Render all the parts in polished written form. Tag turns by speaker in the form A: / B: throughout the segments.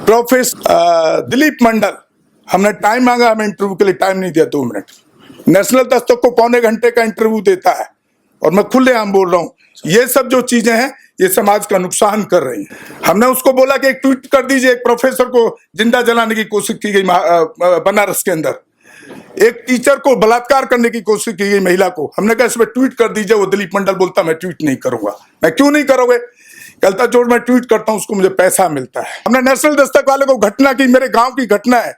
A: Professor Dilip Mandal, हमने time मांगा, हमें इंटरव्यू के लिए टाइम नहीं दिया 2 मिनट। नेशनल दस्तक को पौने घंटे का इंटरव्यू देता है और मैं खुलेआम बोल रहा हूँ, ये सब जो चीजें हैं ये समाज का नुकसान कर रही हैं। हमने उसको बोला कि एक ट्वीट कर दीजिए, एक प्रोफेसर को जिंदा जलाने की कोशिश की गई बनारस के अंदर, एक टीचर को बलात्कार करने की कोशिश की गई महिला को, हमने कहा इस पर ट्वीट कर दीजिए। वो दिलीप मंडल बोलता मैं ट्वीट नहीं करूंगा। मैं क्यों नहीं करोगे? कहता जो मैं ट्वीट करता हूं उसको मुझे पैसा मिलता है। हमने नेशनल दस्तक वाले को घटना की, मेरे गांव की घटना है,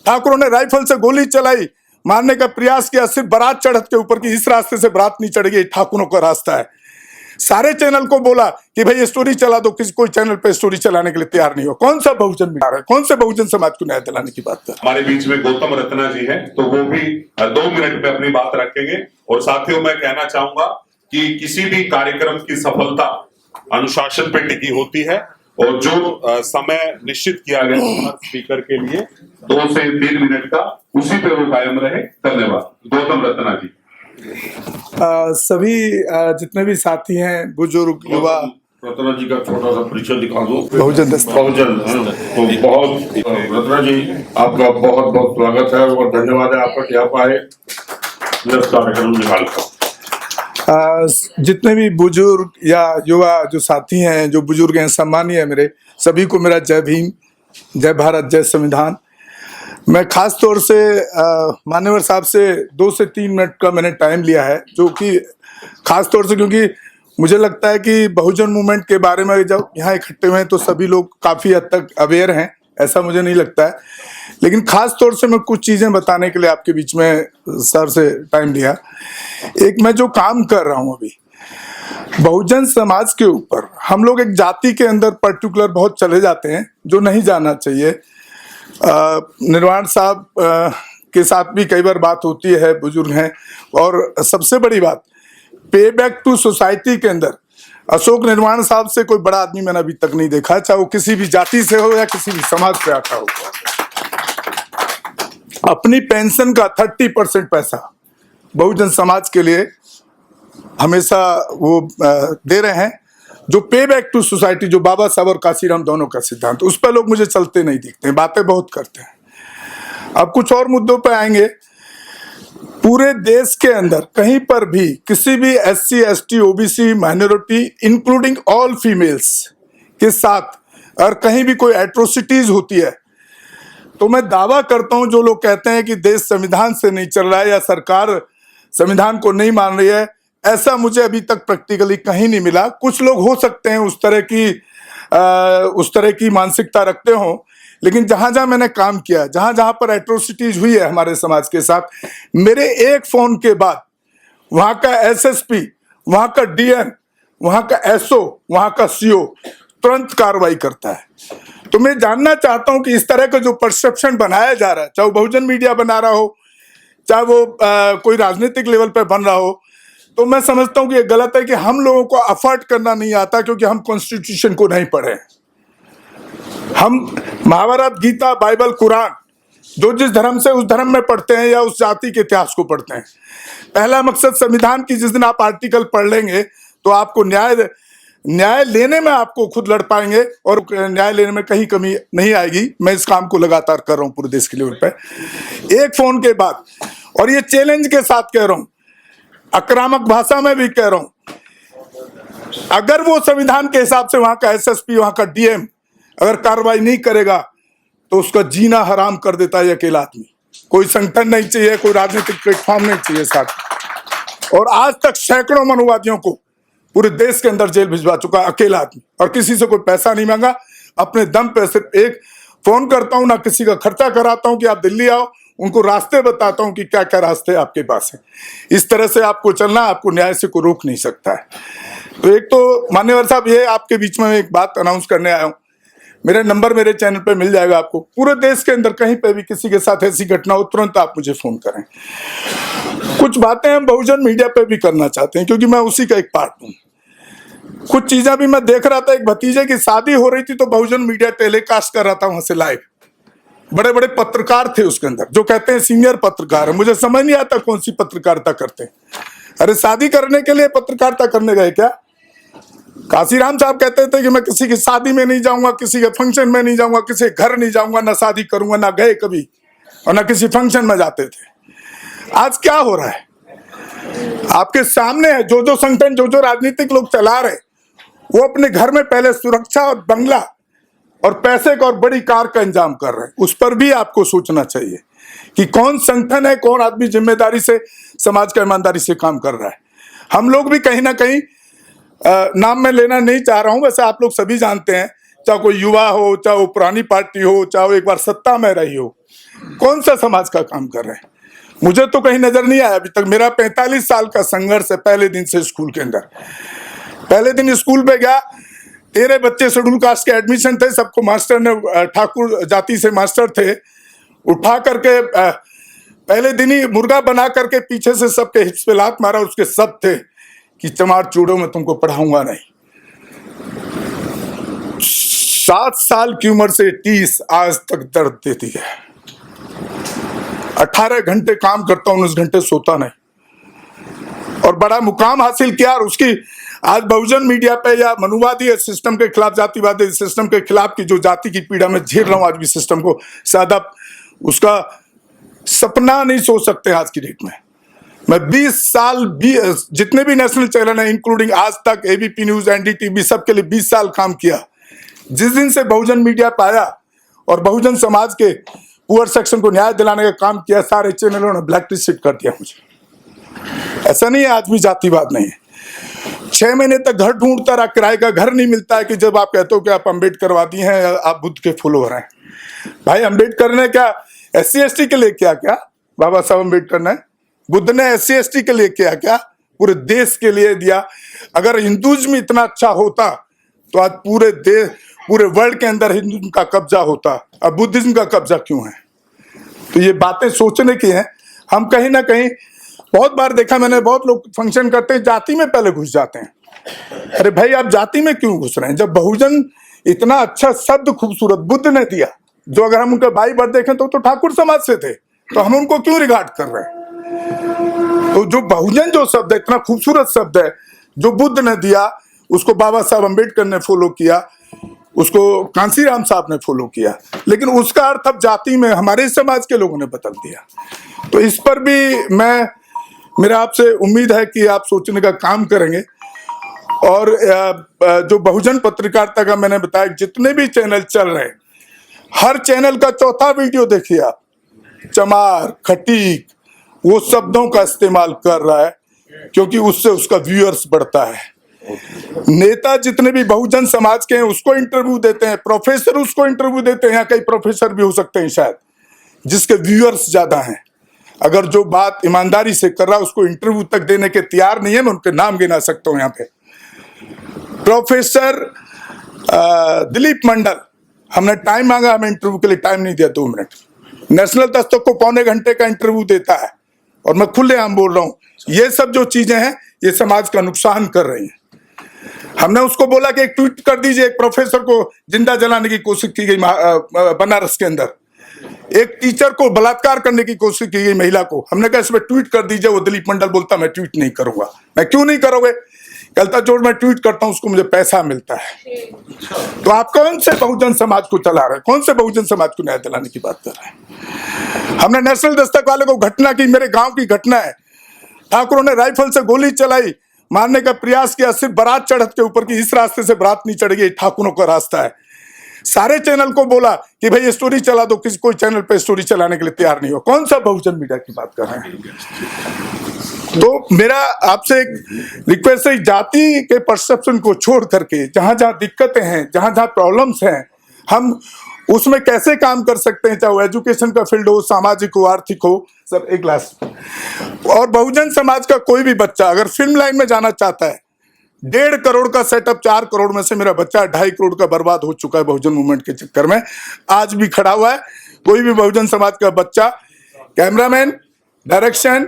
A: ठाकुरों ने राइफल से गोली चलाई, मारने का प्रयास किया, सिर्फ बारात चढ़त के ऊपर की, इस रास्ते से बारात नहीं चढ़ गई, ठाकुरों का रास्ता है। सारे चैनल को बोला कि भाई स्टोरी चला दो, किसी कोई चैनल पे स्टोरी चलाने के लिए तैयार नहीं हो। कौन सा बहुजन बिहार है? कौन से बहुजन समाज को न्याय दिलाने की बात कर?
B: हमारे बीच में गौतम रत्ना जी हैं, तो वो भी 2 मिनट में अपनी बात रखेंगे। और साथियों, मैं कहना चाहूंगा कि किसी भी कार्यक्रम की सफलता अनुशासन पे टिकी होती है और जो समय निश्चित किया गया हर स्पीकर के लिए 2 से 3 मिनट का, उसी पे वो कायम रहे। धन्यवाद। गौतम रत्ना जी।
A: सभी जितने भी साथी हैं, बुजुर्ग, युवा,
C: रत्ना जी का छोटा सा परिचय दिखा दो।
A: बहुजन दस्तक।
C: बहुजन, तो बहुत रत्ना जी आपका बहुत बहुत स्वागत है और धन्यवाद है आपका कि आप आए कार्यक्रम निकाल कर।
A: जितने भी बुजुर्ग या युवा जो साथी हैं, जो बुजुर्ग हैं, सम्मानीय है मेरे, सभी को मेरा जय भीम, जय भारत, जय संविधान। मैं खास तौर से मान्यवर साहब से 2 से 3 मिनट का मैंने टाइम लिया है, जो कि खास तौर से क्योंकि मुझे लगता है कि बहुजन मूवमेंट के बारे में जब यहाँ इकट्ठे हुए हैं तो सभी लोग काफ़ी हद तक अवेयर हैं, ऐसा मुझे नहीं लगता है। लेकिन खास तौर से मैं कुछ चीज़ें बताने के लिए आपके बीच में सर से टाइम लिया। एक, मैं जो काम कर रहा हूँ अभी बहुजन समाज के ऊपर, हम लोग एक जाति के अंदर पर्टिकुलर बहुत चले जाते हैं जो नहीं जाना चाहिए। निर्वाण साहब के साथ भी कई बार बात होती है, बुजुर्ग हैं। और सबसे बड़ी बात, पे बैक टू सोसाइटी के अंदर अशोक निर्वाण साहब से कोई बड़ा आदमी मैंने अभी तक नहीं देखा, चाहे वो किसी भी जाति से हो या किसी भी समाज से आता हो। अपनी पेंशन का 30% पैसा बहुजन समाज के लिए हमेशा वो दे रहे हैं। जो पे बैक टू सोसाइटी, जो बाबा साहब और काशीराम दोनों का सिद्धांत, उस पर लोग मुझे चलते नहीं दिखते हैं, बातें बहुत करते हैं। अब कुछ और मुद्दों पर आएंगे। पूरे देश के अंदर कहीं पर भी किसी भी SC ST OBC minority including all females के साथ और कहीं भी कोई एट्रोसिटीज होती है तो मैं दावा करता हूं, जो लोग कहते हैं कि देश संविधान से नहीं चल रहा है या सरकार संविधान को नहीं मान रही है, ऐसा मुझे अभी तक प्रैक्टिकली कहीं नहीं मिला। कुछ लोग हो सकते हैं उस तरह की मानसिकता रखते हों, लेकिन जहां जहां मैंने काम किया, जहां जहां पर एट्रोसिटीज हुई है हमारे समाज के साथ, मेरे एक फोन के बाद वहां का SSP, वहां का DN, वहां का SO, वहां का CO तुरंत कार्रवाई करता है। तो मैं जानना चाहता हूं कि इस तरह का जो परसेप्शन बनाया जा रहा है, चाहे वो बहुजन मीडिया बना रहा हो, चाहे वो कोई राजनीतिक लेवल पर बन रहा हो, तो मैं समझता हूं कि ये गलत है कि हम लोगों को अफोर्ड करना नहीं आता क्योंकि हम कॉन्स्टिट्यूशन को नहीं पढ़े। हम महाभारत, गीता, बाइबल, कुरान, जो जिस धर्म से उस धर्म में पढ़ते हैं या उस जाति के इतिहास को पढ़ते हैं। पहला मकसद संविधान की, जिस दिन आप आर्टिकल पढ़ लेंगे तो आपको न्याय लेने में आपको खुद लड़ पाएंगे और न्याय लेने में कहीं कमी नहीं आएगी। मैं इस काम को लगातार कर रहा हूं पूरे देश के लेवल पे, एक फोन के बाद, और ये चैलेंज के साथ कह रहा हूं, आक्रामक भाषा में भी कह रहा हूं। अगर वो संविधान के हिसाब से वहां का SSP, वहां का DM अगर कार्रवाई नहीं करेगा तो उसका जीना हराम कर देता है अकेला आदमी। कोई संगठन नहीं चाहिए, कोई राजनीतिक प्लेटफॉर्म नहीं चाहिए साथ। और आज तक सैकड़ों मनुवादियों को पूरे देश के अंदर जेल भिजवा चुका अकेला आदमी, और किसी से कोई पैसा नहीं मांगा, अपने दम पे सिर्फ एक फोन करता हूं, ना किसी का खर्चा कराता हूं कि आप दिल्ली आओ, उनको रास्ते बताता हूं कि क्या क्या रास्ते आपके पास हैं। इस तरह से आपको चलना, आपको न्याय से कोई रोक नहीं सकता है। तो एक तो मान्यवर साहब, ये आपके बीच में एक बात अनाउंस करने आया हूं। मेरा नंबर मेरे चैनल पे मिल जाएगा आपको। पूरे देश के अंदर कहीं पे भी किसी के साथ ऐसी घटना हो, तुरंत आप मुझे फोन करें। कुछ बातें हम बहुजन मीडिया पे भी करना चाहते हैं क्योंकि मैं उसी का एक पार्ट हूं। कुछ चीजें भी मैं देख रहा था, एक भतीजे की शादी हो रही थी तो बहुजन मीडिया टेलीकास्ट कर रहा था वहां से लाइव। बड़े बड़े पत्रकार थे उसके अंदर, जो कहते हैं सीनियर पत्रकार है। मुझे समझ नहीं आता कौन सी पत्रकारिता करते हैं। अरे शादी करने के लिए पत्रकारिता करने गए क्या? काशीराम साहब कहते थे कि मैं किसी की शादी में नहीं जाऊंगा, किसी के फंक्शन में नहीं जाऊंगा, किसी के घर नहीं जाऊंगा, ना शादी करूंगा, ना गए कभी, और ना किसी फंक्शन में जाते थे। आज क्या हो रहा है आपके सामने है। जो जो संगठन, जो जो राजनीतिक लोग चला रहे, वो अपने घर में पहले सुरक्षा और बंगला और पैसे का और बड़ी कार का इंतजाम कर रहे हैं। उस पर भी आपको सोचना चाहिए कि कौन संगठन है, कौन आदमी जिम्मेदारी से, समाज का ईमानदारी से काम कर रहा है। हम लोग भी कहीं ना कहीं, नाम मैं लेना नहीं चाह रहा हूं, वैसे आप लोग सभी जानते हैं, चाहे कोई युवा हो, चाहे वो पुरानी पार्टी हो, चाहे वो एक बार सत्ता में रही हो, कौन सा समाज का काम कर रहे हैं। मुझे तो कहीं नजर नहीं आया अभी तक। मेरा 45 साल का संघर्ष है पहले दिन से स्कूल के अंदर। पहले दिन स्कूल पे गया, 13 बच्चे शेड्यूल कास्ट के एडमिशन थे, सबको मास्टर ने, ठाकुर जाति से मास्टर थे, उठा करके पहले दिन ही मुर्गा बना करके पीछे से सबके हिप्स पे लात मारा। उसके सब थे कि चमार चूड़ो में तुमको पढ़ाऊंगा नहीं। 7 साल की उम्र से 30 आज तक दर्द देती है। 18 घंटे काम करता हूं, 19 घंटे सोता नहीं, और बड़ा मुकाम हासिल किया। और उसकी आज बहुजन मीडिया पे या मनुवादी सिस्टम के खिलाफ, जातिवादी सिस्टम के खिलाफ की जो जाति की पीड़ा में झेल रहा हूं आज भी सिस्टम को, शायद आप उसका सपना नहीं सोच सकते आज की डेट में। मैं 20 साल जितने भी नेशनल चैनल है, इंक्लूडिंग आज तक, एबीपी न्यूज, एनडीटीवी, सबके लिए 20 साल काम किया। जिस दिन से बहुजन मीडिया पाया और बहुजन समाज के पुअर सेक्शन को न्याय दिलाने का काम किया, सारे चैनलों ने ब्लैक लिस्ट कर दिया मुझे। ऐसा नहीं है आज भी जातिवाद नहीं है। 6 महीने तक घर ढूंढता रहा, किराए का घर नहीं मिलता है कि जब आप कहते हो कि आप अम्बेडकरवादी हैं, आप बुद्ध के फॉलोअर हैं। भाई अम्बेडकर ने क्या SC ST के लिए किया? क्या बाबा साहब अम्बेडकर ने, बुद्ध ने SC ST के लिए किया? क्या पूरे देश के लिए दिया। अगर हिंदुइज्म इतना अच्छा होता तो आज पूरे देश, पूरे वर्ल्ड के अंदर हिंदुइज्म का कब्जा होता। अब बुद्धिज्म का कब्जा क्यों है? तो ये बातें सोचने की हैं। हम कहीं ना कहीं, बहुत बार देखा मैंने, बहुत लोग फंक्शन करते हैं, जाति में पहले घुस जाते हैं। अरे भाई आप जाति में क्यों घुस रहे हैं? जब बहुजन इतना अच्छा शब्द खूबसूरत बुद्ध ने दिया, जो अगर हम उनका बाई बर्थ देखें तो ठाकुर समाज से थे, तो हम उनको क्यों रिगार्ड कर रहे हैं? तो जो बहुजन जो शब्द है, इतना खूबसूरत शब्द है, जो बुद्ध ने दिया, उसको बाबा साहब अम्बेडकर ने फॉलो किया, उसको कांसीराम साहब ने फॉलो किया, लेकिन उसका अर्थ अब जाति में हमारे समाज के लोगों ने बदल दिया। तो इस पर भी मेरा आपसे उम्मीद है कि आप सोचने का काम करेंगे। और जो बहुजन पत्रकारिता का मैंने बताया, जितने भी चैनल चल रहे हैं, हर चैनल का चौथा वीडियो देखिए आप, चमार, खटीक, वो शब्दों का इस्तेमाल कर रहा है, क्योंकि उससे उसका व्यूअर्स बढ़ता है। नेता जितने भी बहुजन समाज के हैं उसको इंटरव्यू देते हैं, प्रोफेसर उसको इंटरव्यू देते हैं, यहाँ कई प्रोफेसर भी हो सकते हैं शायद, जिसके व्यूअर्स ज्यादा हैं। अगर जो बात ईमानदारी से कर रहा है उसको इंटरव्यू तक देने के तैयार नहीं है, मैं उनके नाम गिना सकता हूं यहाँ पे। प्रोफेसर दिलीप मंडल, हमने टाइम मांगा, हमें इंटरव्यू के लिए टाइम नहीं दिया, 2 मिनट। नेशनल दस्तक को पौने घंटे का इंटरव्यू देता है, और मैं खुलेआम बोल रहा हूं, ये सब जो चीजें हैं ये समाज का नुकसान कर रही हैं। हमने उसको बोला कि एक ट्वीट कर दीजिए, एक प्रोफेसर को जिंदा जलाने की कोशिश की गई बनारस के अंदर, एक टीचर को बलात्कार करने की कोशिश की गई महिला को, हमने कहा इस पर ट्वीट कर दीजिए। वो दिलीप मंडल बोलता मैं ट्वीट नहीं करूंगा। मैं क्यों नहीं करोगे? कहता जो मैं ट्वीट करता हूं उसको मुझे पैसा मिलता है। तो आप कौन से बहुजन समाज को चला रहे हैं? कौन से बहुजन समाज को न्याय दिलाने की बात कर रहे हैं? हमने नेशनल दस्तक वाले को घटना की, मेरे गांव की घटना है, ठाकुरों ने राइफल से गोली चलाई, मारने का प्रयास किया, सिर्फ बारात चढ़त के ऊपर की, इस रास्ते से बारात नहीं चढ़ेगी, ठाकुरों का रास्ता है। सारे चैनल को बोला कि भाई स्टोरी चला दो, किसी कोई चैनल पे स्टोरी चलाने के लिए तैयार नहीं हो। कौन सा बहुजन मीडिया की बात कर रहे हैं? तो मेरा आपसे एक रिक्वेस्ट है, जाति के परसेप्शन को छोड़ करके जहां जहां दिक्कतें हैं, जहां जहां प्रॉब्लम्स हैं, हम उसमें कैसे काम कर सकते हैं, चाहे वो एजुकेशन का फील्ड हो, सामाजिक हो, आर्थिक हो। सर एक ग्लास। और बहुजन समाज का कोई भी बच्चा अगर फिल्म लाइन में जाना चाहता है, 1.5 करोड़ का सेटअप, 4 करोड़ में से मेरा बच्चा 2.5 करोड़ का बर्बाद हो चुका है बहुजन मूवमेंट के चक्कर में, आज भी खड़ा हुआ है। कोई भी बहुजन समाज का बच्चा, cameraman, direction,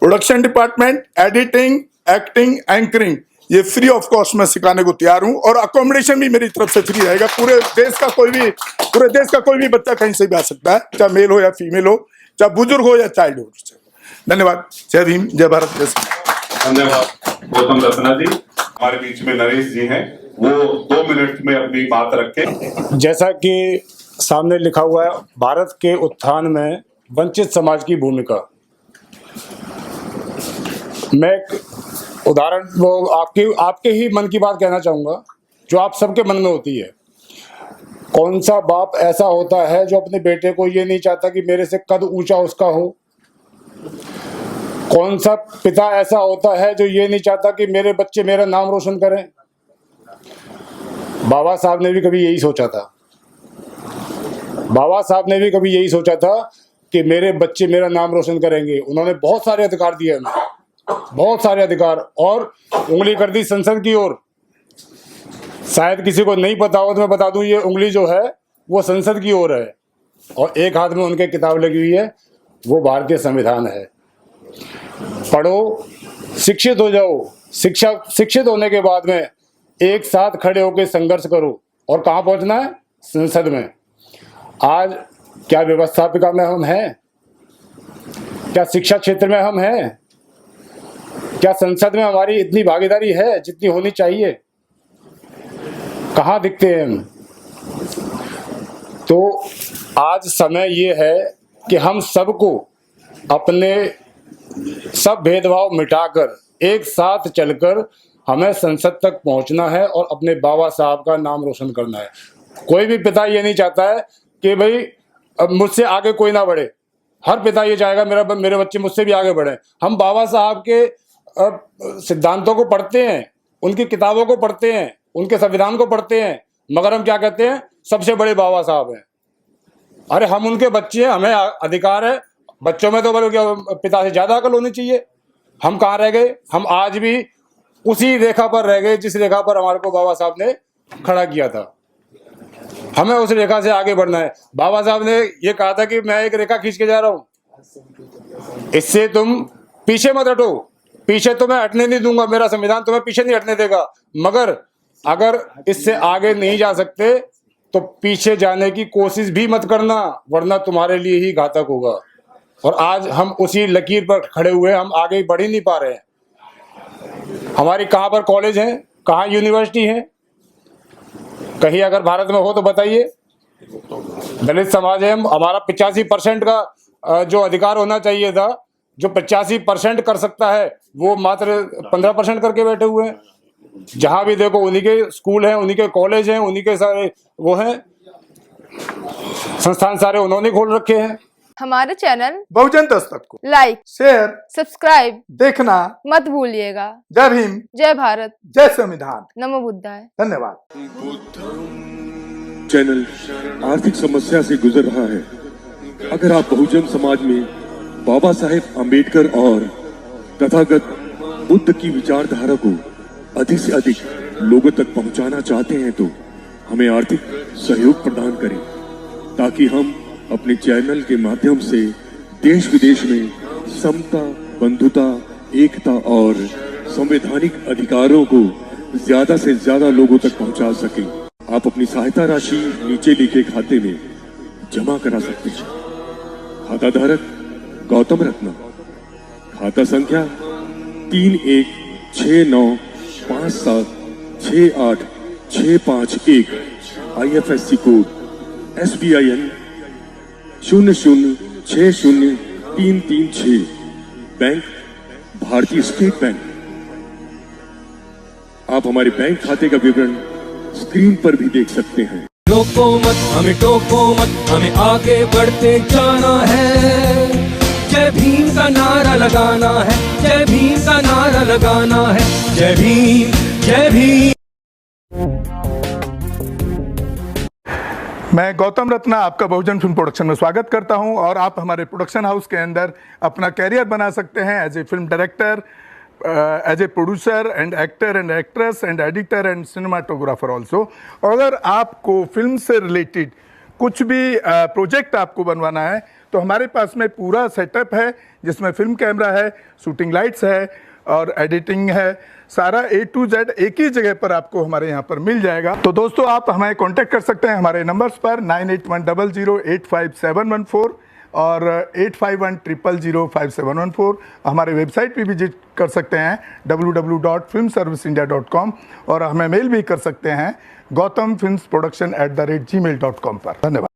A: production department, editing, acting, anchoring, ये फ्री ऑफ कॉस्ट में सिखाने को तैयार हूं, और अकोमोडेशन भी मेरी तरफ से फ्री रहेगा। पूरे देश का कोई भी बच्चा कहीं से भी आ सकता है, चाहे मेल हो या फीमेल हो, चाहे बुजुर्ग हो या चाइल्ड हो। धन्यवाद। जय भीम, जय भारत, जय श्री राम।
B: धन्यवाद गौतम रत्ना जी। हमारे बीच में नरेश जी हैं, वो 2 मिनट में अपनी बात रखें।
D: जैसा कि सामने लिखा हुआ है, भारत के उत्थान में वंचित समाज की भूमिका। मैं एक उदाहरण वो आपके ही मन की बात कहना चाहूँगा, जो आप सबके मन में होती है। कौन सा बाप ऐसा होता है जो अपने बेटे को ये नहीं चाहता कि मेरे से कद ऊंचा उसका हो? कौन सा पिता ऐसा होता है जो ये नहीं चाहता कि मेरे बच्चे मेरा नाम रोशन करें? बाबा साहब ने भी कभी यही सोचा था। बाबा साहब ने भी कभी यही सोचा था कि मेरे बच्चे मेरा नाम रोशन करेंगे। उन्होंने बहुत सारे अधिकार दिए हमें, बहुत सारे अधिकार, और उंगली कर दी संसद की ओर। शायद किसी को नहीं पता हो तो मैं बता दूं, ये उंगली जो है वो संसद की ओर है, और एक हाथ में उनके किताब लगी हुई है, वो भारतीय संविधान है। पढ़ो, शिक्षित हो जाओ, शिक्षित होने के बाद में एक साथ खड़े होकर संघर्ष करो। और कहाँ पहुंचना है? संसद में। आज क्या व्यवस्थापिका में हम हैं? क्या शिक्षा क्षेत्र में हम हैं? क्या संसद में हमारी इतनी भागीदारी है जितनी होनी चाहिए? कहाँ दिखते हैं हम? तो आज समय ये है कि हम सबको अपने सब भेदभाव मिटाकर एक साथ चलकर हमें संसद तक पहुंचना है और अपने बाबा साहब का नाम रोशन करना है। कोई भी पिता ये नहीं चाहता है कि भाई अब मुझसे आगे कोई ना बढ़े। हर पिता ये चाहेगा मेरे बच्चे मुझसे भी आगे बढ़े। हम बाबा साहब के सिद्धांतों को पढ़ते हैं, उनकी किताबों को पढ़ते हैं, उनके संविधान को पढ़ते हैं, मगर हम क्या कहते हैं? सबसे बड़े बाबा साहब हैं। अरे हम उनके बच्चे हैं, हमें अधिकार है। बच्चों में तो पिता से ज्यादा अकल होनी चाहिए। हम कहाँ रह गए? हम आज भी उसी रेखा पर रह गए जिस रेखा पर हमारे को बाबा साहब ने खड़ा किया था। हमें उस रेखा से आगे बढ़ना है। बाबा साहब ने ये कहा था कि मैं एक रेखा खींच के जा रहा हूं, इससे तुम पीछे मत हटो। पीछे तो मैं हटने नहीं दूंगा, मेरा संविधान तुम्हें पीछे नहीं हटने देगा, मगर अगर इससे आगे नहीं जा सकते तो पीछे जाने की कोशिश भी मत करना, वरना तुम्हारे लिए ही घातक होगा। और आज हम उसी लकीर पर खड़े हुए, हम आगे बढ़ ही नहीं पा रहे हैं। हमारी कहाँ पर कॉलेज हैं, कहाँ यूनिवर्सिटी हैं? कहीं अगर भारत में हो तो बताइए। दलित समाज है, हमारा 85% का जो अधिकार होना चाहिए था, जो 85% कर सकता है, वो मात्र 15% करके बैठे हुए हैं। जहां भी देखो उन्हीं के स्कूल हैं, उन्हीं के कॉलेज हैं, उन्हीं के सारे वो हैं संस्थान, सारे उन्होंने खोल रखे हैं।
E: हमारे चैनल
A: बहुजन दस्तक को
E: लाइक,
A: शेयर,
E: सब्सक्राइब
A: देखना
E: मत भूलिएगा।
A: जय भीम,
E: जय भारत,
A: जय संविधान,
E: नमो बुद्धाय।
A: धन्यवाद।
F: चैनल आर्थिक समस्या से गुजर रहा है। अगर आप बहुजन समाज में बाबा साहेब आम्बेडकर और तथागत बुद्ध की विचारधारा को अधिक से अधिक लोगों तक पहुंचाना चाहते हैं तो हमें आर्थिक सहयोग प्रदान करें, ताकि हम अपने चैनल के माध्यम से देश विदेश में समता, बंधुता, एकता और संवैधानिक अधिकारों को ज्यादा से ज्यादा लोगों तक पहुंचा सकें। आप अपनी सहायता राशि नीचे लिखे खाते में जमा करा सकते हैं। खाता धारक गौतम रत्ना, खाता संख्या 316957686551, IFSC कोड SBIN 00603336, बैंक भारतीय स्टेट बैंक। आप हमारे बैंक खाते का विवरण स्क्रीन पर भी देख सकते हैं।
G: रोको मत, हमें टोको मत, हमें आगे बढ़ते जाना है। जय भीम का नारा लगाना है, जय भीम का नारा लगाना है। जय भीम, जय भीम।
A: मैं गौतम रत्ना आपका बहुजन फिल्म प्रोडक्शन में स्वागत करता हूं, और आप हमारे प्रोडक्शन हाउस के अंदर अपना कैरियर बना सकते हैं as a film director, as a producer and actor and actress and editor and cinematographer also. और अगर आपको फिल्म से रिलेटेड कुछ भी प्रोजेक्ट आपको बनवाना है तो हमारे पास में पूरा सेटअप है, जिसमें फिल्म कैमरा है, शूटिंग लाइट्स है और एडिटिंग है। सारा A to Z एक ही जगह पर आपको हमारे यहाँ पर मिल जाएगा। तो दोस्तों, आप हमें कांटेक्ट कर सकते हैं हमारे नंबर्स पर 9810085714 और 8510005714 हमारे वेबसाइट पे विजिट कर सकते हैं www.filmserviceindia.com और हमें मेल भी कर सकते हैं gautamfilmsproduction@gmail.com पर। धन्यवाद।